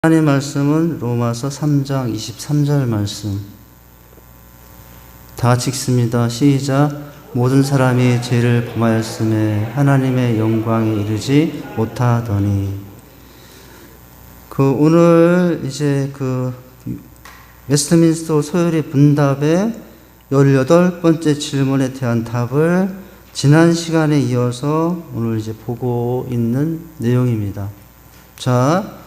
하나님 말씀은 로마서 3장 23절 말씀. 다 같이 읽습니다. 시작. 모든 사람이 죄를 범하였음에 하나님의 영광에 이르지 못하더니. 오늘 이제 웨스트민스터 소요리 분답의 18번째 질문에 대한 답을 지난 시간에 이어서 오늘 이제 보고 있는 내용입니다. 자,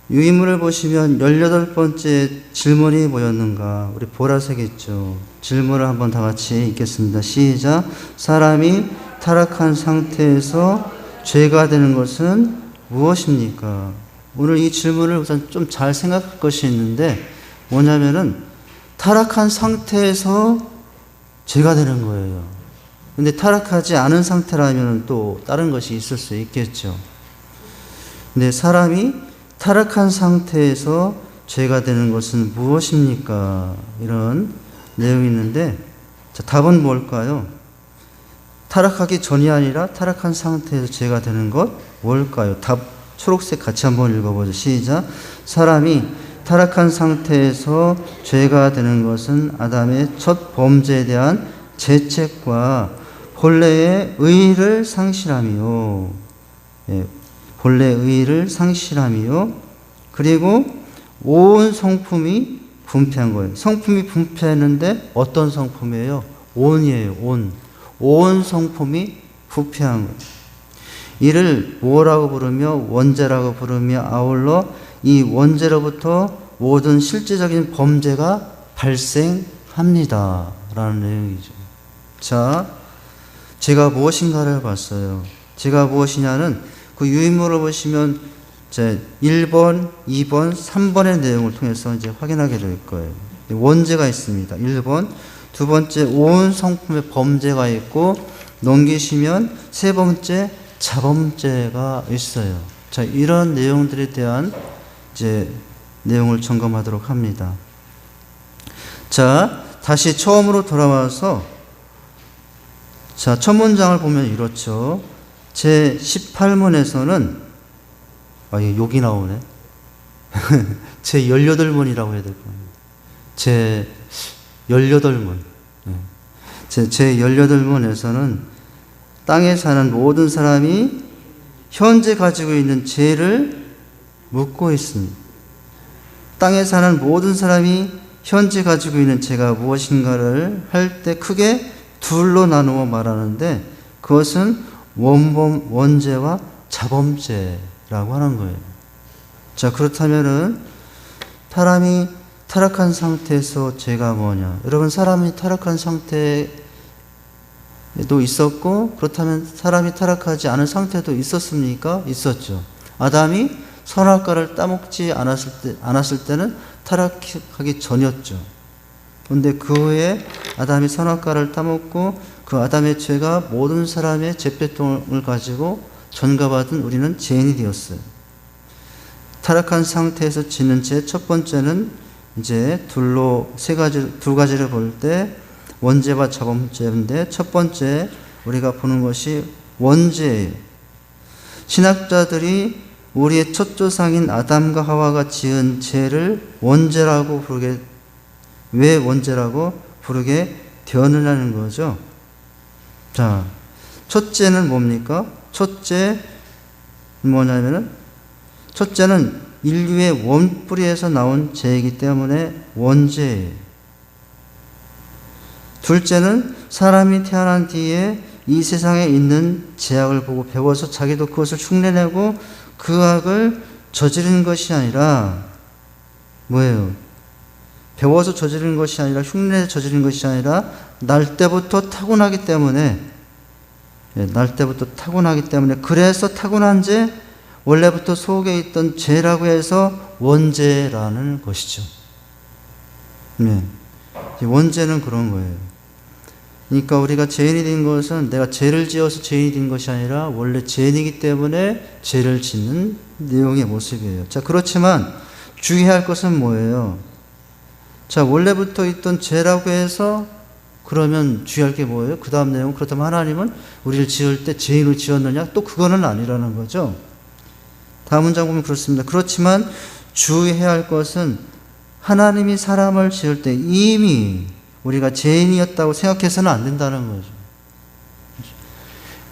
유인물을 보시면 18번째 질문이 뭐였는가? 우리 보라색 있죠. 질문을 한번 다 같이 읽겠습니다. 시작. 사람이 타락한 상태에서 죄가 되는 것은 무엇입니까? 오늘 이 질문을 우선 좀 잘 생각할 것이 있는데 뭐냐면은 타락한 상태에서 죄가 되는 거예요. 근데 타락하지 않은 상태라면 또 다른 것이 있을 수 있겠죠. 근데 사람이 타락한 상태에서 죄가 되는 것은 무엇입니까? 이런 내용이 있는데, 자, 답은 뭘까요? 타락하기 전이 아니라 타락한 상태에서 죄가 되는 것 뭘까요? 답 초록색 같이 한번 읽어보죠. 시작. 사람이 타락한 상태에서 죄가 되는 것은 아담의 첫 범죄에 대한 죄책과 본래의 의의를 상실함이요. 본래의 의의를 상실함이요. 그리고 온 성품이 분패한 거예요. 성품이 분패했는데 어떤 성품이에요? 온이에요. 온 성품이 부패한 거예요. 이를 뭐라고 부르며 원죄라고 부르며 아울러 이 원죄로부터 모든 실제적인 범죄가 발생합니다. 라는 내용이죠. 자, 죄가 무엇인가를 봤어요. 죄가 무엇이냐는 그 유인물을 보시면 이제 1번, 2번, 3번의 내용을 통해서 이제 확인하게 될 거예요. 원죄가 있습니다. 1번. 두 번째, 온 성품의 범죄가 있고, 넘기시면 세 번째, 자범죄가 있어요. 자, 이런 내용들에 대한 이제 내용을 점검하도록 합니다. 자, 다시 처음으로 돌아와서, 자, 첫 문장을 보면 이렇죠. 제 18문에서는, 욕이 나오네. 제 18문이라고 해야 될 겁니다. 제 18문. 제 18문에서는 땅에 사는 모든 사람이 현재 가지고 있는 죄를 묻고 있습니다. 땅에 사는 모든 사람이 현재 가지고 있는 죄가 무엇인가를 할 때 크게 둘로 나누어 말하는데 그것은 원범, 원죄와 자범죄라고 하는 거예요. 자, 그렇다면은 사람이 타락한 상태에서 죄가 뭐냐? 여러분, 사람이 타락한 상태에도 있었고, 그렇다면 사람이 타락하지 않은 상태도 있었습니까? 있었죠. 아담이 선악과를 따먹지 않았을 때는 타락하기 전이었죠. 그런데 그 후에 아담이 선악과를 따먹고 그 아담의 죄가 모든 사람의 죄배통을 가지고 전가받은 우리는 죄인이 되었어요. 타락한 상태에서 짓는 죄 첫 번째는 이제 두 가지를 볼 때 원죄와 자범죄인데 첫 번째 우리가 보는 것이 원죄예요. 신학자들이 우리의 첫 조상인 아담과 하와가 지은 죄를 원죄라고 왜 원죄라고 부르게 되었느냐는 거죠. 자, 첫째는 뭡니까? 첫째는 인류의 원뿌리에서 나온 죄이기 때문에 원죄예요. 둘째는 사람이 태어난 뒤에 이 세상에 있는 죄악을 보고 배워서 자기도 그것을 흉내내고 그 악을 저지르는 것이 아니라 뭐예요? 배워서 저지르는 것이 아니라 흉내내서 저지르는 것이 아니라 날 때부터 타고나기 때문에 그래서 타고난 죄 원래부터 속에 있던 죄라고 해서 원죄라는 것이죠. 네. 원죄는 그런 거예요. 그러니까 우리가 죄인이 된 것은 내가 죄를 지어서 죄인이 된 것이 아니라 원래 죄인이기 때문에 죄를 짓는 내용의 모습이에요. 자, 그렇지만 주의할 것은 뭐예요? 자, 원래부터 있던 죄라고 해서 그러면 주의할 게 뭐예요? 그 다음 내용, 그렇다면 하나님은 우리를 지을 때 죄인으로 지었느냐? 또 그거는 아니라는 거죠. 다음 문장 보면 그렇습니다. 그렇지만 주의해야 할 것은 하나님이 사람을 지을 때 이미 우리가 죄인이었다고 생각해서는 안 된다는 거죠.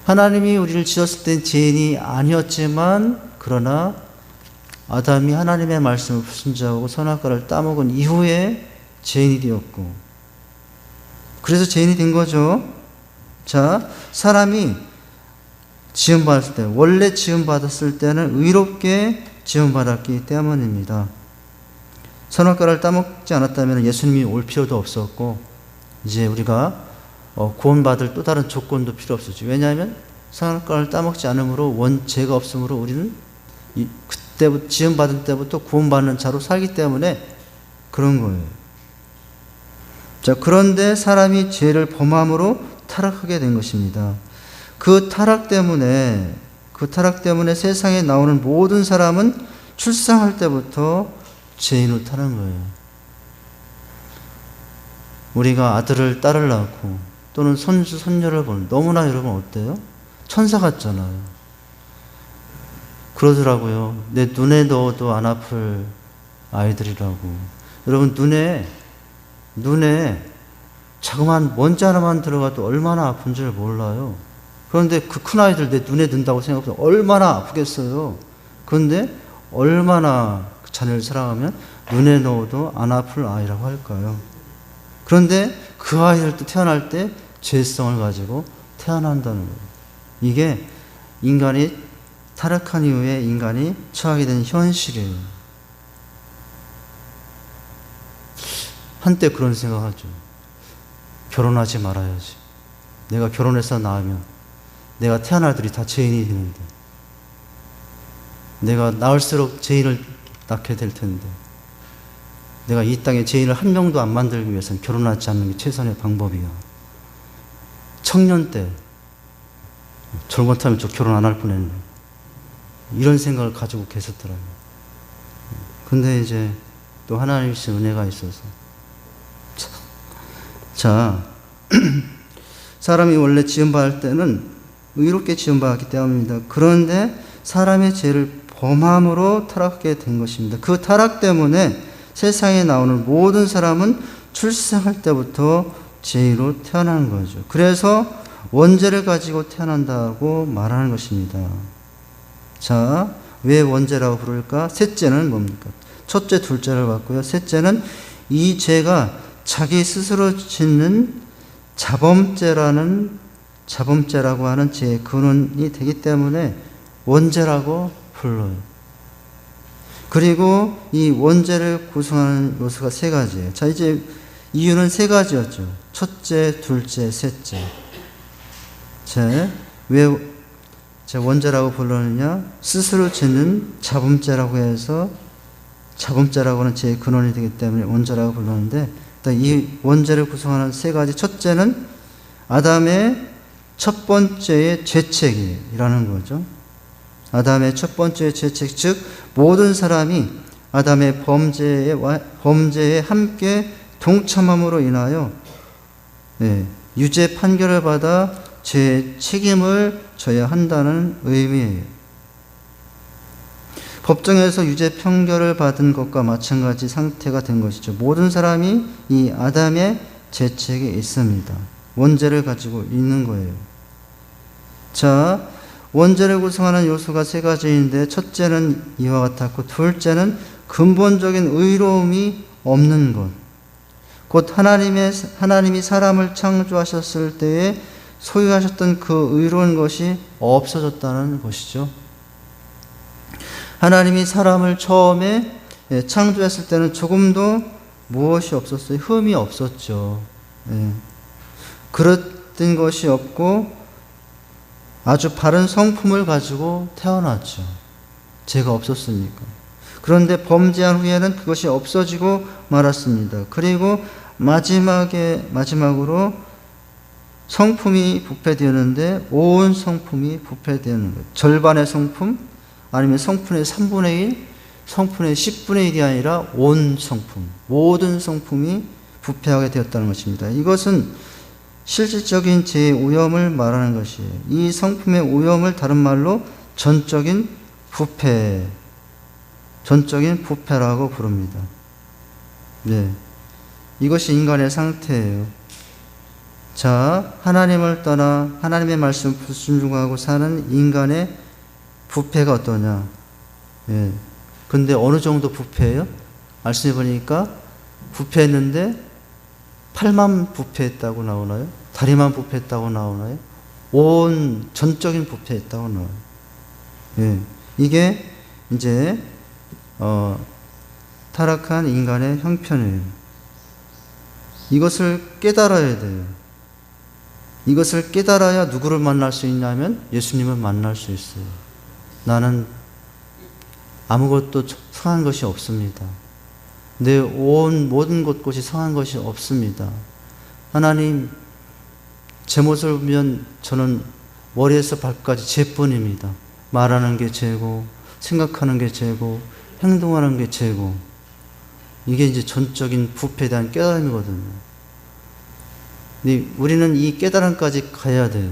하나님이 우리를 지었을 땐 죄인이 아니었지만 그러나 아담이 하나님의 말씀을 불순종하고 선악과를 따먹은 이후에 죄인이 되었고, 그래서 죄인이 된 거죠. 자, 사람이 지음받았을 때, 원래 지음받았을 때는 의롭게 지음받았기 때문입니다. 선악과를 따먹지 않았다면 예수님이 올 필요도 없었고, 이제 우리가 구원받을 또 다른 조건도 필요 없었죠. 왜냐하면 선악과를 따먹지 않으므로 죄가 없으므로 우리는 그때부터 지음받은 때부터 구원받는 자로 살기 때문에 그런 거예요. 자, 그런데 사람이 죄를 범함으로 타락하게 된 것입니다. 그 타락 때문에 세상에 나오는 모든 사람은 출생할 때부터 죄인으로 타는 거예요. 우리가 아들을 딸을 낳고 또는 손주 손녀를 보는, 너무나 여러분 어때요? 천사 같잖아요. 그러더라고요. 내 눈에 넣어도 안 아플 아이들이라고. 여러분 눈에 자그마한 먼지 하나만 들어가도 얼마나 아픈 줄 몰라요. 그런데 그 큰 아이들 내 눈에 든다고 생각하면 얼마나 아프겠어요. 그런데 얼마나 그 자녀를 사랑하면 눈에 넣어도 안 아플 아이라고 할까요? 그런데 그 아이들도 태어날 때 죄성을 가지고 태어난다는 거예요. 이게 인간이 타락한 이후에 인간이 처하게 된 현실이에요. 한때 그런 생각하죠. 결혼하지 말아야지. 내가 결혼해서 낳으면 내가 태어날 들이 다 죄인이 되는데, 내가 낳을수록 죄인을 낳게 될 텐데, 내가 이 땅에 죄인을 한 명도 안 만들기 위해서는 결혼하지 않는 게 최선의 방법이야. 청년 때 잘못하면 저 결혼 안 할 뻔했네. 이런 생각을 가지고 계셨더라고요. 근데 이제 또 하나님의 은혜가 있어서, 자, 사람이 원래 지음받을 때는 의롭게 지음받았기 때문입니다. 그런데 사람의 죄를 범함으로 타락하게 된 것입니다. 그 타락 때문에 세상에 나오는 모든 사람은 출생할 때부터 죄인으로 태어나는 거죠. 그래서 원죄를 가지고 태어난다고 말하는 것입니다. 자, 왜 원죄라고 부를까? 셋째는 뭡니까? 첫째, 둘째를 봤고요. 셋째는 이 죄가 자기 스스로 짓는 자범죄라고 하는 죄의 근원이 되기 때문에 원죄라고 불러요. 그리고 이 원죄를 구성하는 요소가 세 가지예요. 자, 이제 이유는 세 가지였죠. 첫째, 둘째, 셋째. 왜 원죄라고 불렀느냐? 스스로 짓는 자범죄라고 해서, 자범죄라고 하는 죄의 근원이 되기 때문에 원죄라고 불렀는데, 이 원죄를 구성하는 세 가지, 첫째는 아담의 첫 번째의 죄책이라는 거죠. 아담의 첫 번째의 죄책, 즉 모든 사람이 아담의 범죄에 함께 동참함으로 인하여 유죄 판결을 받아 죄의 책임을 져야 한다는 의미예요. 법정에서 유죄 판결을 받은 것과 마찬가지 상태가 된 것이죠. 모든 사람이 이 아담의 죄책이 있습니다. 원죄를 가지고 있는 거예요. 자, 원죄를 구성하는 요소가 세 가지인데, 첫째는 이와 같았고, 둘째는 근본적인 의로움이 없는 것. 곧 하나님이 사람을 창조하셨을 때에 소유하셨던 그 의로운 것이 없어졌다는 것이죠. 하나님이 사람을 처음에 창조했을 때는 조금도 무엇이 없었어요? 흠이 없었죠. 그릇된 것이 없고 아주 바른 성품을 가지고 태어났죠. 죄가 없었으니까. 그런데 범죄한 후에는 그것이 없어지고 말았습니다. 그리고 마지막으로 성품이 부패되었는데, 온 성품이 부패되는 거예요. 절반의 성품, 아니면 성품의 3분의 1, 성품의 10분의 1이 아니라 온 성품, 모든 성품이 부패하게 되었다는 것입니다. 이것은 실질적인 죄의 오염을 말하는 것이에요. 이 성품의 오염을 다른 말로 전적인 부패, 전적인 부패라고 부릅니다. 네. 이것이 인간의 상태예요. 자, 하나님을 떠나 하나님의 말씀을 불순종하고 사는 인간의 부패가 어떠냐? 예. 근데 어느 정도 부패예요? 말씀해 보니까 부패했는데 팔만 부패했다고 나오나요? 다리만 부패했다고 나오나요? 온 전적인 부패했다고 나와요. 예. 이게 이제 타락한 인간의 형편이에요. 이것을 깨달아야 돼요. 이것을 깨달아야 누구를 만날 수 있냐면 예수님을 만날 수 있어요. 나는 아무것도 성한 것이 없습니다. 내 온 모든 곳곳이 성한 것이 없습니다. 하나님, 제 모습을 보면 저는 머리에서 발까지 죄뿐입니다. 말하는 게 죄고, 생각하는 게 죄고, 행동하는 게 죄고. 이게 이제 전적인 부패에 대한 깨달음이거든요. 근데 우리는 이 깨달음까지 가야 돼요.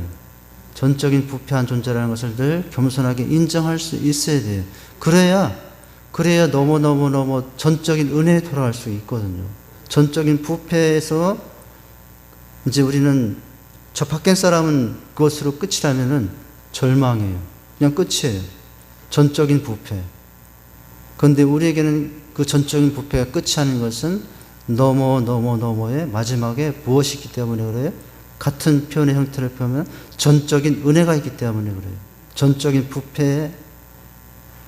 전적인 부패한 존재라는 것을 늘 겸손하게 인정할 수 있어야 돼요. 그래야 너무 전적인 은혜에 돌아갈 수 있거든요. 전적인 부패에서 이제 우리는 저 밖엔 사람은 그것으로 끝이라면은 절망이에요. 그냥 끝이에요. 전적인 부패. 그런데 우리에게는 그 전적인 부패가 끝이 아닌 것은 너머의 마지막에 무엇이 있기 때문에 그래요? 같은 표현의 형태를 보면 전적인 은혜가 있기 때문에 그래요. 전적인 부패에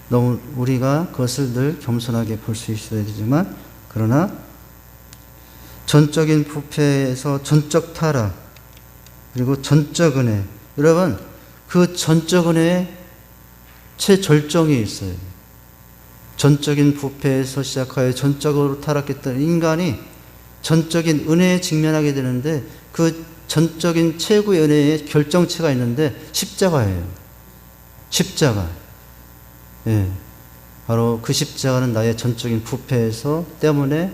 너무 우리가 그것을 늘 겸손하게 볼 수 있어야 되지만, 그러나 전적인 부패에서 전적 타락, 그리고 전적 은혜. 여러분, 그 전적 은혜에 최절정이 있어요. 전적인 부패에서 시작하여 전적으로 타락했던 인간이 전적인 은혜에 직면하게 되는데, 그 전적인 최고의 은혜의 결정체가 있는데 십자가예요. 십자가. 예. 바로 그 십자가는 나의 전적인 부패에서 때문에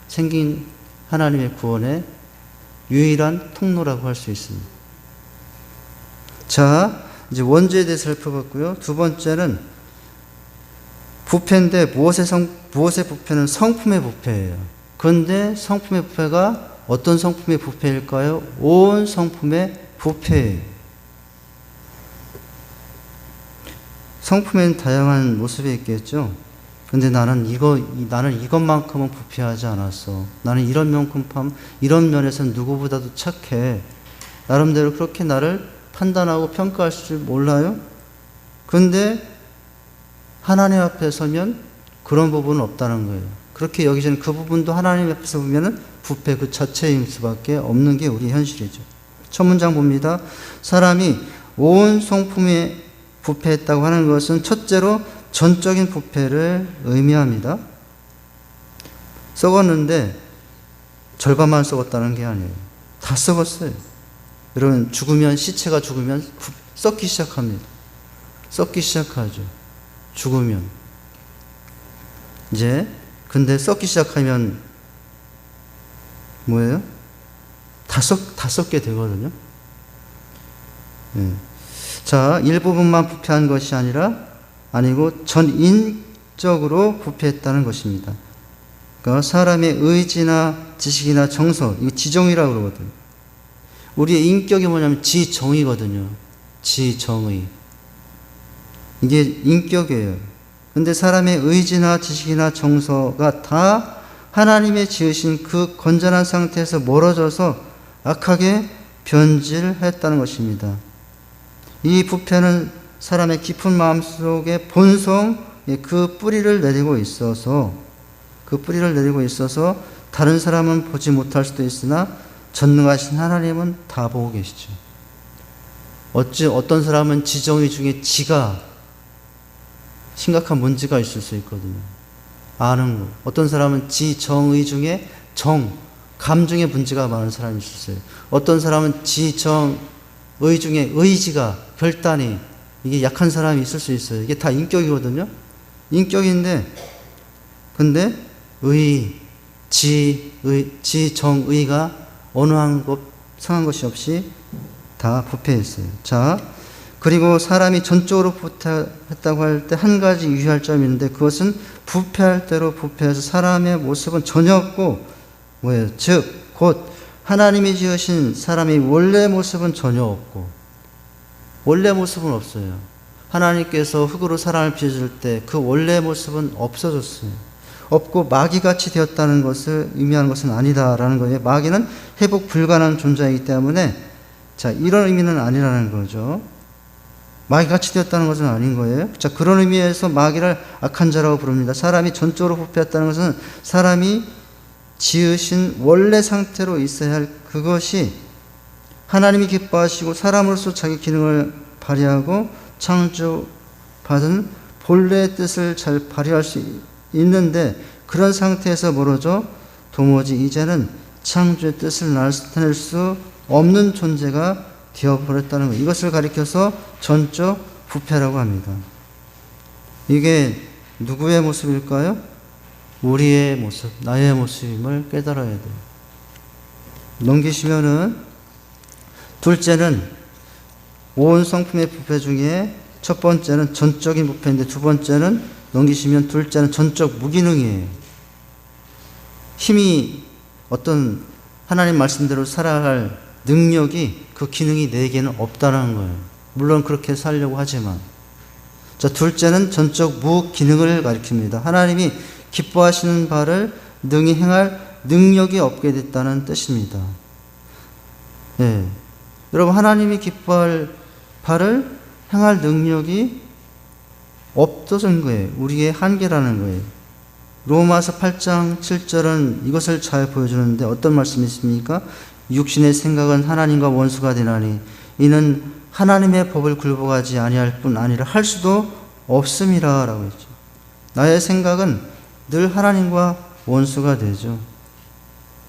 생긴 하나님의 구원의 유일한 통로라고 할 수 있습니다. 자, 이제 원죄에 대해서 살펴봤고요. 두 번째는 부패인데 무엇의 부패는 성품의 부패예요. 그런데 성품의 부패가 어떤 성품의 부패일까요? 온 성품의 부패예요. 성품에는 다양한 모습이 있겠죠. 근데 나는 이것만큼은 부패하지 않았어. 나는 이런 면에서는 누구보다도 착해. 나름대로 그렇게 나를 판단하고 평가할 줄 몰라요? 근데 하나님 앞에 서면 그런 부분은 없다는 거예요. 그렇게 여기서는 그 부분도 하나님 앞에서 보면은 부패 그 자체인 수밖에 없는 게 우리 현실이죠. 첫 문장 봅니다. 사람이 온 성품에 부패했다고 하는 것은 첫째로 전적인 부패를 의미합니다. 썩었는데 절반만 썩었다는 게 아니에요. 다 썩었어요. 여러분, 시체가 죽으면 썩기 시작합니다. 썩기 시작하죠. 죽으면. 근데 썩기 시작하면 뭐예요? 다 썩게 되거든요. 네. 자, 일부분만 부패한 것이 아니고 전인적으로 부패했다는 것입니다. 그러니까 사람의 의지나 지식이나 정서, 이거 지정의라고 그러거든요. 우리의 인격이 뭐냐면 지정의거든요. 지정의. 이게 인격이에요. 근데 사람의 의지나 지식이나 정서가 다 하나님의 지으신 그 건전한 상태에서 멀어져서 악하게 변질했다는 것입니다. 이 부패는 사람의 깊은 마음속의 본성, 그 뿌리를 내리고 있어서 다른 사람은 보지 못할 수도 있으나 전능하신 하나님은 다 보고 계시죠. 어떤 사람은 지정의 중에 지가 심각한 문제가 있을 수 있거든요. 아는 거. 어떤 사람은 지정의 중에 감정의 문제가 많은 사람이 있을 수 있어요. 어떤 사람은 지정의 중에 의지가, 결단이 이게 약한 사람이 있을 수 있어요. 이게 다 인격이거든요. 인격인데, 근데 지정의가 어느 한 것, 상한 것이 없이 다 부패했어요. 자, 그리고 사람이 전적으로 부패했다고 할 때 한 가지 유의할 점이 있는데, 그것은 부패할 대로 부패해서 사람의 모습은 전혀 없고 뭐예요? 즉 곧 하나님이 지으신 사람의 원래 모습은 전혀 없고, 원래 모습은 없어요. 하나님께서 흙으로 사람을 빚을 때 그 원래 모습은 없어졌어요. 없고 마귀같이 되었다는 것을 의미하는 것은 아니다라는 거예요. 마귀는 회복 불가능한 존재이기 때문에, 자, 이런 의미는 아니라는 거죠. 마귀같이 되었다는 것은 아닌 거예요. 자, 그런 의미에서 마귀를 악한 자라고 부릅니다. 사람이 전적으로 부패했다는 것은 사람이 지으신 원래 상태로 있어야 할 그것이 하나님이 기뻐하시고 사람으로서 자기 기능을 발휘하고 창조받은 본래의 뜻을 잘 발휘할 수 있는데, 그런 상태에서 멀어져 도무지 이제는 창조의 뜻을 나타낼 수 없는 존재가 되어버렸다는 것, 이것을 가리켜서 전적 부패라고 합니다. 이게 누구의 모습일까요? 우리의 모습, 나의 모습임을 깨달아야 돼요. 넘기시면은, 둘째는 온 성품의 부패 중에 첫 번째는 전적인 부패인데, 두 번째는 넘기시면 둘째는 전적 무기능이에요. 힘이, 어떤 하나님 말씀대로 살아갈 능력이, 그 기능이 내게는 없다는 거예요. 물론 그렇게 살려고 하지만. 자, 둘째는 전적 무기능을 가리킵니다. 하나님이 기뻐하시는 바를 능히 행할 능력이 없게 됐다는 뜻입니다. 네. 여러분, 하나님이 기뻐할 바를 행할 능력이 없어진 거예요. 우리의 한계라는 거예요. 로마서 8장 7절은 이것을 잘 보여주는데, 어떤 말씀이 있습니까? 육신의 생각은 하나님과 원수가 되나니 이는 하나님의 법을 굴복하지 아니할 뿐 아니라 할 수도 없음이라 라고 했죠. 나의 생각은 늘 하나님과 원수가 되죠.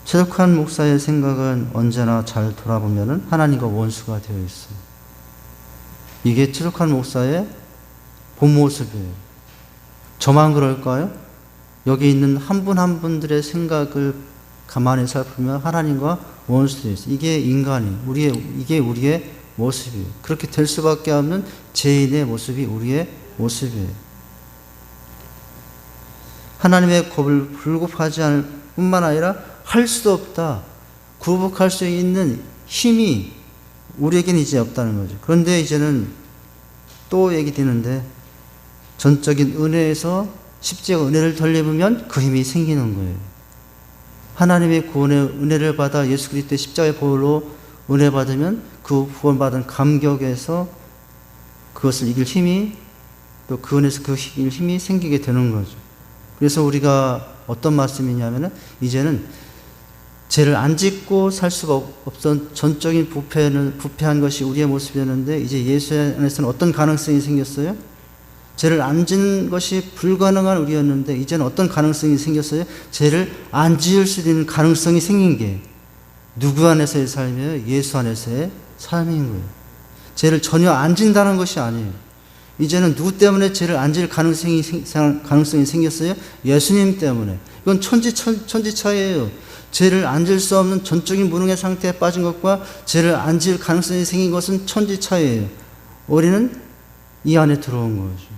최덕환 목사의 생각은 언제나 잘 돌아보면 하나님과 원수가 되어 있어요. 이게 최덕환 목사의 본 모습이에요. 저만 그럴까요? 여기 있는 한 분 한 분들의 생각을 가만히 살피면 하나님과 원수되어 있어요. 이게 인간이, 이게 우리의 모습이에요. 그렇게 될 수밖에 없는 죄인의 모습이 우리의 모습이에요. 하나님의 법을 불급하지 않을 뿐만 아니라 할 수도 없다, 굴복할 수 있는 힘이 우리에게는 이제 없다는 거죠. 그런데 이제는 또 얘기되는데, 전적인 은혜에서 십자가 은혜를 덜 입으면 그 힘이 생기는 거예요. 하나님의 구원의 은혜를 받아 예수 그리스도의 십자가의 보혈로 은혜 받으면 그 구원받은 감격에서 그것을 이길 힘이, 또 그 은혜에서 그 이길 힘이 생기게 되는 거죠. 그래서 우리가 어떤 말씀이냐면은, 이제는 죄를 안 짓고 살 수가 없던 전적인 부패한 것이 우리의 모습이었는데, 이제 예수 안에서는 어떤 가능성이 생겼어요? 죄를 안 짓는 것이 불가능한 우리였는데, 이제는 어떤 가능성이 생겼어요? 죄를 안 지을 수 있는 가능성이 생긴 게 누구 안에서의 삶이에요? 예수 안에서의 삶인 거예요. 죄를 전혀 안 진다는 것이 아니에요. 이제는 누구 때문에 죄를 안 지을 가능성이 생겼어요? 예수님 때문에. 이건 천지차이예요. 죄를 안 지을 수 없는 전적인 무능의 상태에 빠진 것과 죄를 안 지을 가능성이 생긴 것은 천지차이예요. 우리는 이 안에 들어온 거죠.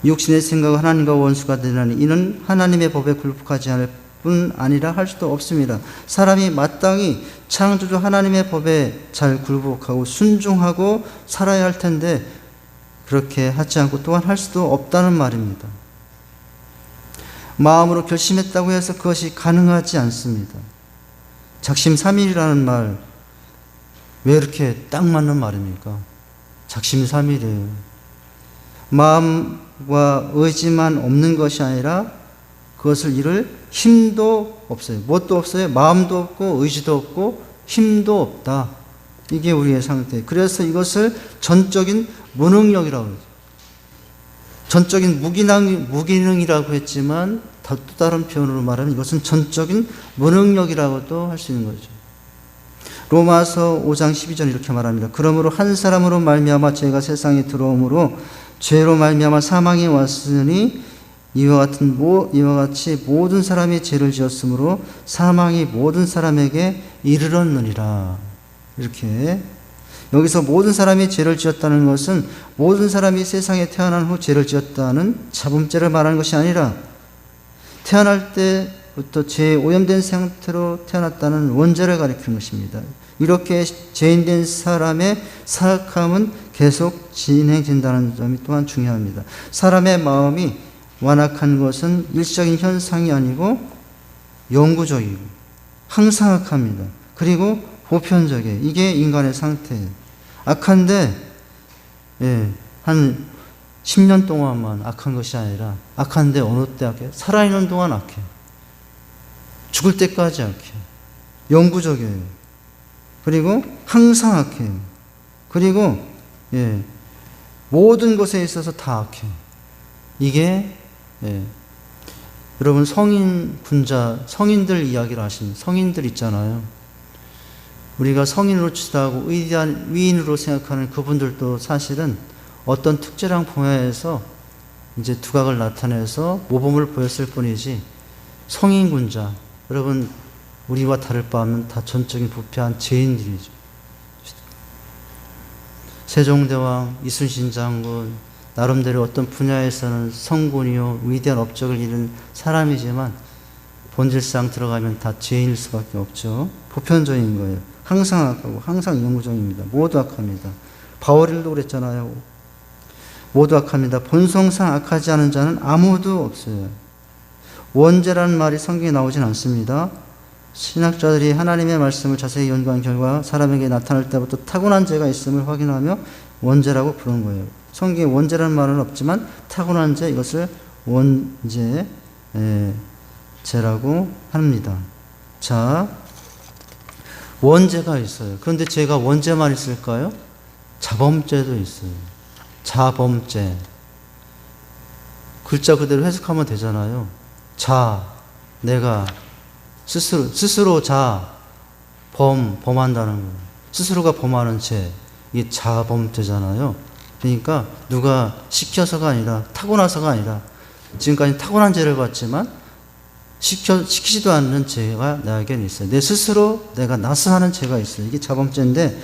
육신의 생각은 하나님과 원수가 되나니 이는 하나님의 법에 굴복하지 않을 뿐 아니라 할 수도 없습니다. 사람이 마땅히 창조주 하나님의 법에 잘 굴복하고 순종하고 살아야 할 텐데, 그렇게 하지 않고 또한 할 수도 없다는 말입니다. 마음으로 결심했다고 해서 그것이 가능하지 않습니다. 작심삼일이라는 말, 왜 이렇게 딱 맞는 말입니까? 작심삼일이에요. 마음과 의지만 없는 것이 아니라 그것을 이룰 힘도 없어요. 무엇도 없어요. 마음도 없고 의지도 없고 힘도 없다. 이게 우리의 상태. 그래서 이것을 전적인 무능력이라고 하죠. 전적인 무기능이라고 했지만, 또 다른 표현으로 말하면 이것은 전적인 무능력이라고도 할 수 있는 거죠. 로마서 5장 12절 이렇게 말합니다. 그러므로 한 사람으로 말미암아 죄가 세상에 들어오므로 죄로 말미암아 사망이 왔으니 이와 같이 모든 사람이 죄를 지었으므로 사망이 모든 사람에게 이르렀느니라. 이렇게 여기서 모든 사람이 죄를 지었다는 것은 모든 사람이 세상에 태어난 후 죄를 지었다는 자범죄를 말하는 것이 아니라 태어날 때부터 죄에 오염된 상태로 태어났다는 원죄를 가리키는 것입니다. 이렇게 죄인된 사람의 사악함은 계속 진행된다는 점이 또한 중요합니다. 사람의 마음이 완악한 것은 일시적인 현상이 아니고 영구적이고 항상 악합니다. 그리고 보편적이에요. 이게 인간의 상태예요. 악한데 한 10년 동안만 악한 것이 아니라 악한데 어느 때 악해? 살아있는 동안 악해. 죽을 때까지 악해. 영구적이에요. 그리고 항상 악해요. 그리고 모든 것에 있어서 다 악해요. 이게 여러분 성인들 이야기를 하십니다. 성인들 있잖아요. 우리가 성인으로 치다하고 위대한 위인으로 생각하는 그분들도 사실은 어떤 특별한 분야에서 이제 두각을 나타내서 모범을 보였을 뿐이지 성인군자, 여러분 우리와 다를 바 없는 다 전적인 부패한 죄인들이죠. 세종대왕, 이순신 장군, 나름대로 어떤 분야에서는 성군이요 위대한 업적을 이룬 사람이지만 본질상 들어가면 다 죄인일 수밖에 없죠. 보편적인 거예요. 항상 악하고 항상 영구적입니다. 모두 악합니다. 바울도 그랬잖아요. 모두 악합니다. 본성상 악하지 않은 자는 아무도 없어요. 원죄라는 말이 성경에 나오진 않습니다. 신학자들이 하나님의 말씀을 자세히 연구한 결과 사람에게 나타날 때부터 타고난 죄가 있음을 확인하며 원죄라고 부르는 거예요. 성경에 원죄라는 말은 없지만 타고난 죄, 이것을 원죄라고 합니다. 자, 원죄가 있어요. 그런데 죄가 원죄만 있을까요? 자범죄도 있어요. 자범죄. 글자 그대로 해석하면 되잖아요. 내가 스스로 범한다는 거예요. 스스로가 범하는 죄. 이게 자범죄잖아요. 그러니까 누가 시켜서가 아니라, 타고나서가 아니라, 지금까지 타고난 죄를 봤지만, 시키지도 않는 죄가 나에게는 있어요. 내 스스로 내가 나서 하는 죄가 있어요. 이게 자범죄인데,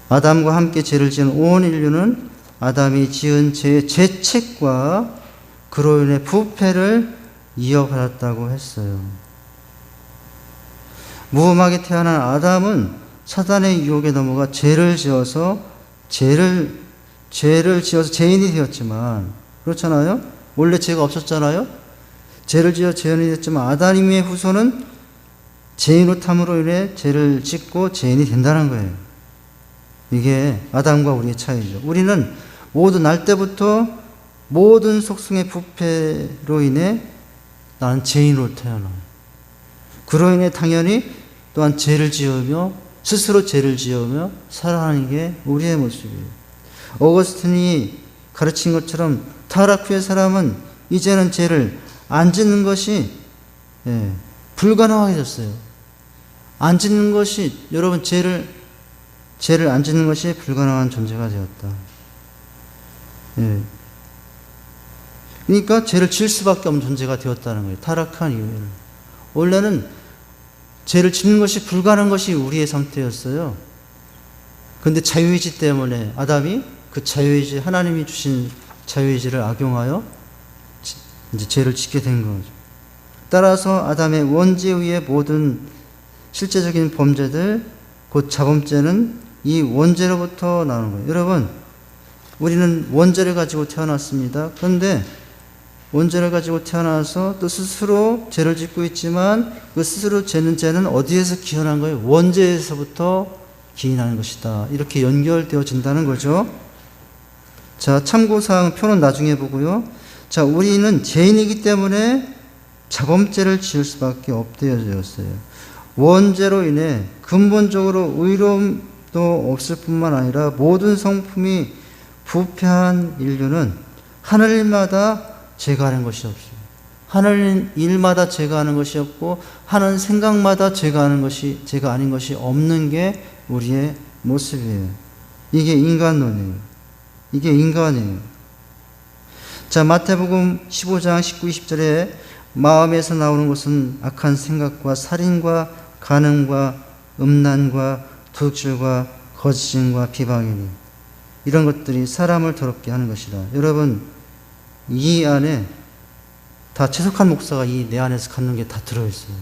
아담과 함께 죄를 지은 온 인류는 아담이 지은 죄의 죄책과 그로 인해 부패를 이어받았다고 했어요. 무음하게 태어난 아담은 사단의 유혹에 넘어가 죄를 지어서 죄인이 되었지만, 그렇잖아요? 원래 죄가 없었잖아요? 죄를 지어 죄인이 됐지만 아담의 후손은 죄인됨으로 인해 죄를 짓고 죄인이 된다는 거예요. 이게 아담과 우리의 차이죠. 우리는 모두 날 때부터 모든 속성의 부패로 인해 나는 죄인으로 태어나요. 그로 인해 당연히 또한 죄를 지으며 스스로 죄를 지으며 살아가는 게 우리의 모습이에요. 어거스틴이 가르친 것처럼 타락 후의 사람은 이제는 죄를 안 짓는 것이 불가능해졌어요. 안 짓는 것이, 여러분 죄를 안 짓는 것이 불가능한 존재가 되었다. 그러니까 죄를 지을 수밖에 없는 존재가 되었다는 거예요. 타락한 이후에는. 원래는 죄를 짓는 것이 불가능한 것이 우리의 상태였어요. 그런데 자유의지 때문에 아담이 그 자유의지, 하나님이 주신 자유의지를 악용하여 이제 죄를 짓게 된 거죠. 따라서 아담의 원죄에 의해 모든 실제적인 범죄들, 곧 자범죄는 이 원죄로부터 나오는 거예요. 여러분, 우리는 원죄를 가지고 태어났습니다. 그런데 원죄를 가지고 태어나서 또 스스로 죄를 짓고 있지만 그 스스로 짓는 죄는 어디에서 기원한 거예요? 원죄에서부터 기인하는 것이다. 이렇게 연결되어진다는 거죠. 자, 참고사항 표는 나중에 보고요. 자, 우리는 죄인이기 때문에 자범죄를 지을 수밖에 없되어졌어요. 원죄로 인해 근본적으로 의로움도 없을 뿐만 아니라 모든 성품이 부패한 인류는 하늘일마다 죄가 하는 것이 없어요. 하늘 일마다 죄가 하는 것이 없고 하는 생각마다 죄가 아닌 것이 없는 게 우리의 모습이에요. 이게 인간론이에요. 이게 인간이에요. 자, 마태복음 15장 19, 20절에 마음에서 나오는 것은 악한 생각과 살인과 간음과 음란과 도둑질과 거짓과 비방이니 이런 것들이 사람을 더럽게 하는 것이다. 여러분, 이 안에 다 최석한 목사가 이 내 안에서 갖는 게 다 들어있어요.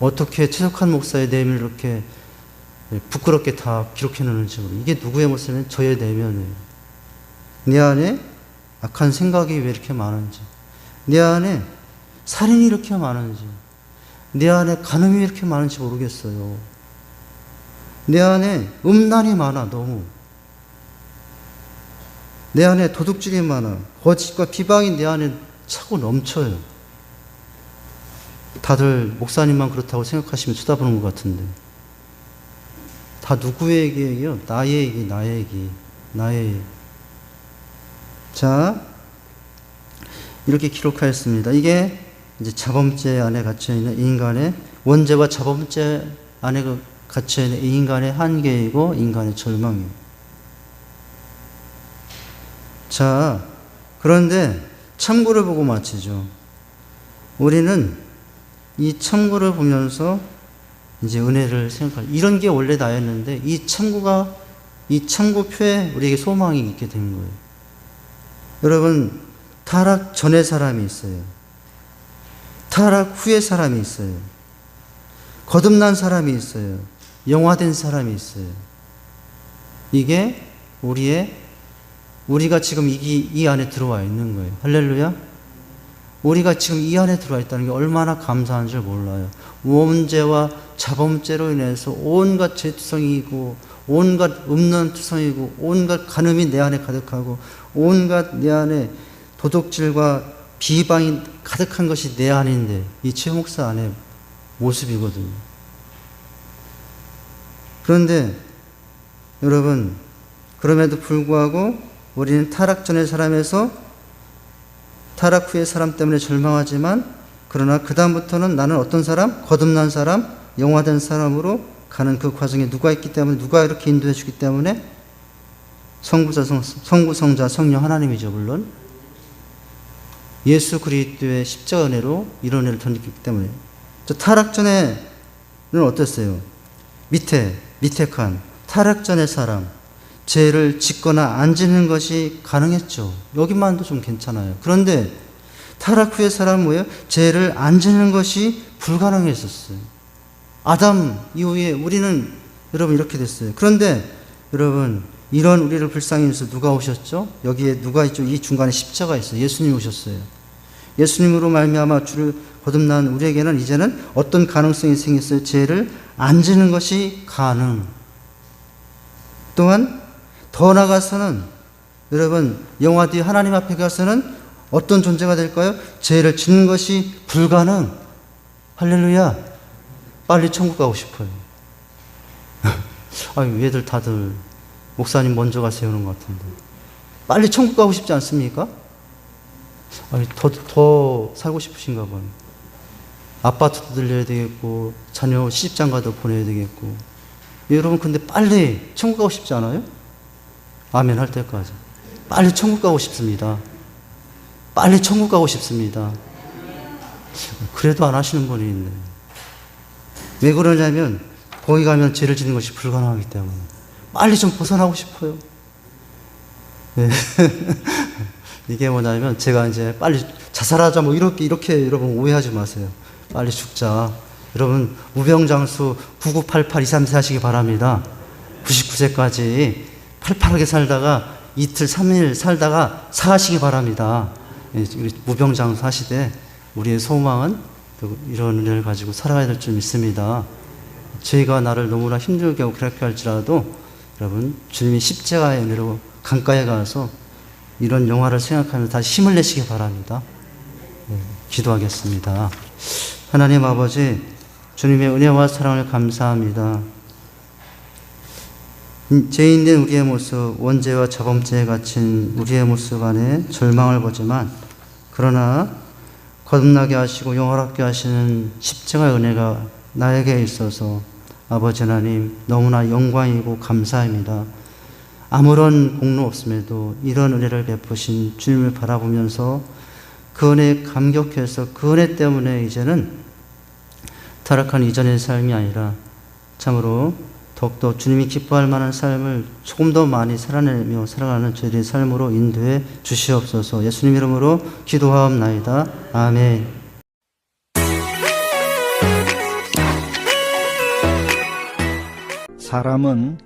어떻게 최석한 목사의 내면을 이렇게 부끄럽게 다 기록해 놓는지 모르겠어요. 이게 누구의 모습이면 저의 내면이에요. 내 안에 악한 생각이 왜 이렇게 많은지, 내 안에 살인이 이렇게 많은지, 내 안에 간음이 이렇게 많은지 모르겠어요. 내 안에 음란이 많아, 너무. 내 안에 도둑질이 많아. 거짓과 비방이 내 안에 차고 넘쳐요. 다들 목사님만 그렇다고 생각하시면 쳐다보는 것 같은데. 다 누구의 얘기예요? 나의 얘기, 나의 얘기, 나의 얘기. 자, 이렇게 기록하였습니다. 이게 이제 자범죄 안에 갇혀있는 인간의, 원죄와 자범죄 안에 갇혀있는 인간의 한계이고 인간의 절망이에요. 자, 그런데 참고를 보고 마치죠. 우리는 이 참고를 보면서 이제 은혜를 생각할, 이런 게 원래 나였는데 이 참고표에 우리에게 소망이 있게 된 거예요. 여러분, 타락 전에 사람이 있어요. 타락 후에 사람이 있어요. 거듭난 사람이 있어요. 영화된 사람이 있어요. 이게 우리가 지금 이 안에 들어와 있는 거예요. 할렐루야. 우리가 지금 이 안에 들어와 있다는 게 얼마나 감사한 줄 몰라요. 원죄와 자범죄로 인해서 온갖 죄투성이고, 온갖 음란투성이고, 온갖 간음이 내 안에 가득하고, 온갖 내 안에 도둑질과 비방이 가득한 것이 내 안인데, 이 최 목사 안에 모습이거든요. 그런데 여러분, 그럼에도 불구하고 우리는 타락 전의 사람에서 타락 후의 사람 때문에 절망하지만, 그러나 그 다음부터는 나는 어떤 사람? 거듭난 사람, 영화된 사람으로 가는 그 과정에 누가 있기 때문에, 누가 이렇게 인도해 주기 때문에? 성부, 성자, 성령 하나님이죠, 물론. 예수 그리스도의 십자가 은혜로 이런 은혜를 덧입기 때문에. 저 타락 전에는 어땠어요? 밑에 칸. 타락 전의 사람. 죄를 짓거나 안 짓는 것이 가능했죠. 여기만도 좀 괜찮아요. 그런데 타락 후의 사람은 뭐예요? 죄를 안 짓는 것이 불가능했었어요. 아담 이후에 우리는 여러분 이렇게 됐어요. 그런데 여러분, 이런 우리를 불쌍히 해서 누가 오셨죠? 여기에 누가 있죠? 이 중간에 십자가 있어요. 예수님이 오셨어요. 예수님으로 말미암아 주를 거듭난 우리에게는 이제는 어떤 가능성이 생겼어요? 죄를 안 짓는 것이 가능. 또한 더 나아가서는 여러분, 영화 뒤 하나님 앞에 가서는 어떤 존재가 될까요? 죄를 짓는 것이 불가능. 할렐루야. 빨리 천국 가고 싶어요. 아유, 얘들 다들 목사님 먼저 가세요는 것 같은데. 빨리 천국 가고 싶지 않습니까? 아니, 더 살고 싶으신가 봐요. 아파트도 들려야 되겠고, 자녀 시집장가도 보내야 되겠고. 여러분, 근데 빨리 천국 가고 싶지 않아요? 아멘 할 때까지. 빨리 천국 가고 싶습니다. 빨리 천국 가고 싶습니다. 그래도 안 하시는 분이 있네. 왜 그러냐면, 거기 가면 죄를 짓는 것이 불가능하기 때문에. 빨리 좀 벗어나고 싶어요. 네. 이게 뭐냐면, 제가 이제 빨리 자살하자, 뭐 이렇게 여러분 오해하지 마세요. 빨리 죽자. 여러분, 무병장수 9988 23세 하시기 바랍니다. 99세까지 팔팔하게 살다가 이틀 3일 살다가 사하시기 바랍니다. 무병장수 하시되, 우리의 소망은 이런 은혜를 가지고 살아가야 될 줄 믿습니다. 죄가 나를 너무나 힘들게 하고 그렇게 할지라도 여러분, 주님이 십자가의 은혜로 강가에 가서 이런 영화를 생각하면서 다시 힘을 내시기 바랍니다. 네, 기도하겠습니다. 하나님 아버지, 주님의 은혜와 사랑을 감사합니다. 죄인된 우리의 모습, 원죄와 자범죄에 갇힌 우리의 모습 안에 절망을 보지만, 그러나 거듭나게 하시고 영원하게 하시는 십자가의 은혜가 나에게 있어서 아버지 하나님 너무나 영광이고 감사합니다. 아무런 공로 없음에도 이런 은혜를 베푸신 주님을 바라보면서 그 은혜에 감격해서 그 은혜 때문에 이제는 타락한 이전의 삶이 아니라 참으로 더욱더 주님이 기뻐할 만한 삶을 조금 더 많이 살아내며 살아가는 저희들의 삶으로 인도해 주시옵소서. 예수님 이름으로 기도하옵나이다. 아멘. 사람은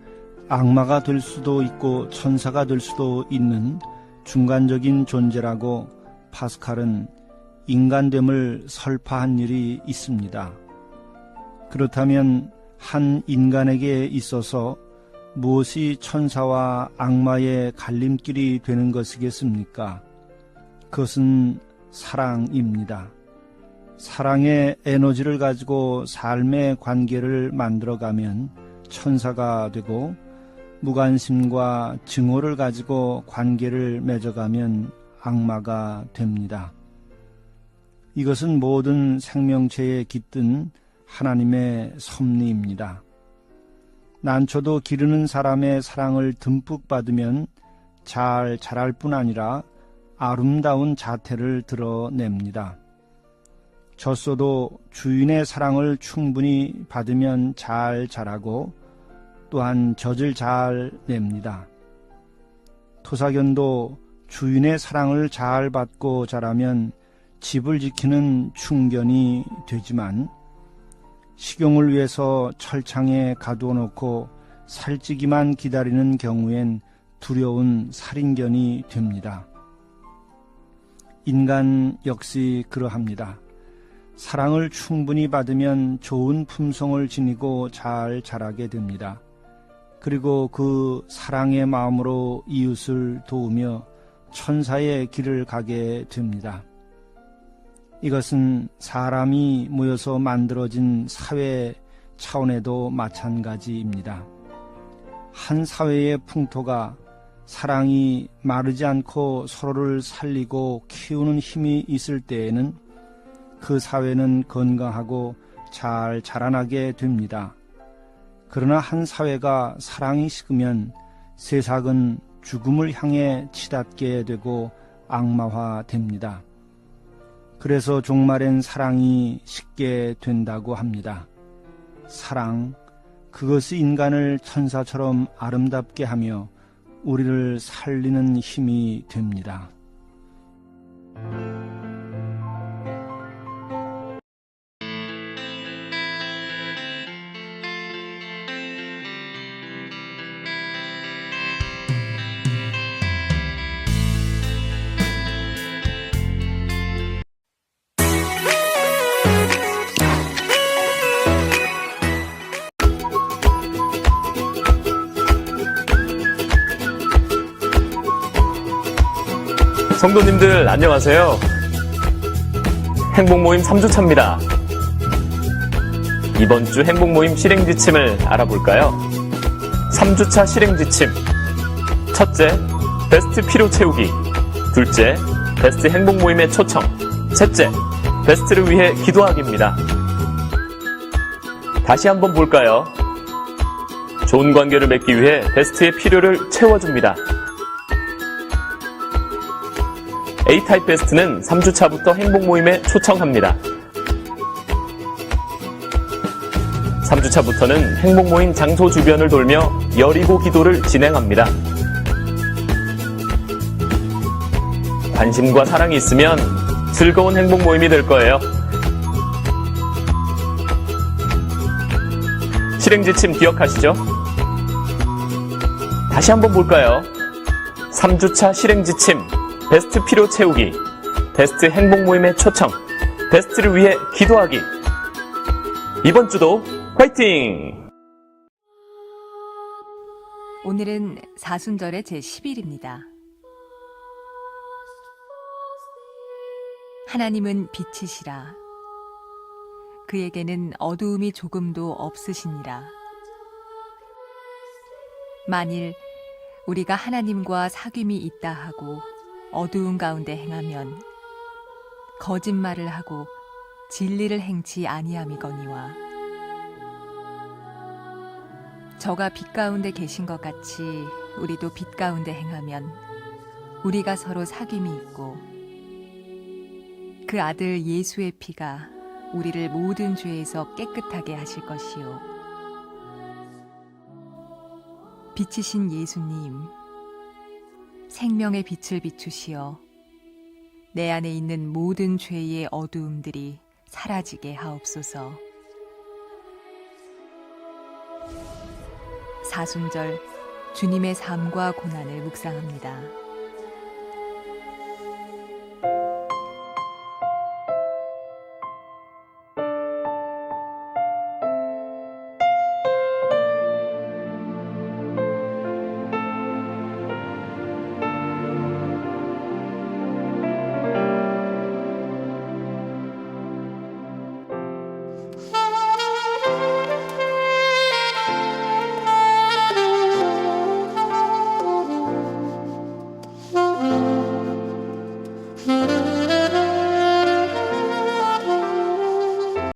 악마가 될 수도 있고 천사가 될 수도 있는 중간적인 존재라고 파스칼은 인간됨을 설파한 일이 있습니다. 그렇다면 한 인간에게 있어서 무엇이 천사와 악마의 갈림길이 되는 것이겠습니까? 그것은 사랑입니다. 사랑의 에너지를 가지고 삶의 관계를 만들어가면 천사가 되고, 무관심과 증오를 가지고 관계를 맺어가면 악마가 됩니다. 이것은 모든 생명체에 깃든 하나님의 섭리입니다. 난초도 기르는 사람의 사랑을 듬뿍 받으면 잘 자랄 뿐 아니라 아름다운 자태를 드러냅니다. 젖소도 주인의 사랑을 충분히 받으면 잘 자라고 또한 젖을 잘 냅니다. 토사견도 주인의 사랑을 잘 받고 자라면 집을 지키는 충견이 되지만, 식용을 위해서 철창에 가두어 놓고 살찌기만 기다리는 경우엔 두려운 살인견이 됩니다. 인간 역시 그러합니다. 사랑을 충분히 받으면 좋은 품성을 지니고 잘 자라게 됩니다. 그리고 그 사랑의 마음으로 이웃을 도우며 천사의 길을 가게 됩니다. 이것은 사람이 모여서 만들어진 사회 차원에도 마찬가지입니다. 한 사회의 풍토가 사랑이 마르지 않고 서로를 살리고 키우는 힘이 있을 때에는 그 사회는 건강하고 잘 자라나게 됩니다. 그러나 한 사회가 사랑이 식으면 세상은 죽음을 향해 치닫게 되고 악마화됩니다. 그래서 종말엔 사랑이 식게 된다고 합니다. 사랑, 그것이 인간을 천사처럼 아름답게 하며 우리를 살리는 힘이 됩니다. 성도님들 안녕하세요. 행복모임 3주차입니다. 이번 주 행복모임 실행지침을 알아볼까요? 3주차 실행지침. 첫째, 베스트 필요 채우기. 둘째, 베스트 행복모임의 초청. 셋째, 베스트를 위해 기도하기입니다. 다시 한번 볼까요? 좋은 관계를 맺기 위해 베스트의 필요를 채워줍니다. A타입 베스트는 3주차부터 행복모임에 초청합니다. 3주차부터는 행복모임 장소 주변을 돌며 여리고 기도를 진행합니다. 관심과 사랑이 있으면 즐거운 행복모임이 될 거예요. 실행지침 기억하시죠? 다시 한번 볼까요? 3주차 실행지침. 베스트 필요 채우기, 베스트 행복 모임의 초청, 베스트를 위해 기도하기. 이번 주도 화이팅! 오늘은 사순절의 제10일입니다. 하나님은 빛이시라. 그에게는 어두움이 조금도 없으시니라. 만일 우리가 하나님과 사귐이 있다 하고 어두운 가운데 행하면 거짓말을 하고 진리를 행치 아니함이거니와, 저가 빛 가운데 계신 것 같이 우리도 빛 가운데 행하면 우리가 서로 사귐이 있고 그 아들 예수의 피가 우리를 모든 죄에서 깨끗하게 하실 것이요 빛이신 예수님, 생명의 빛을 비추시어 내 안에 있는 모든 죄의 어두움들이 사라지게 하옵소서. 사순절 주님의 삶과 고난을 묵상합니다.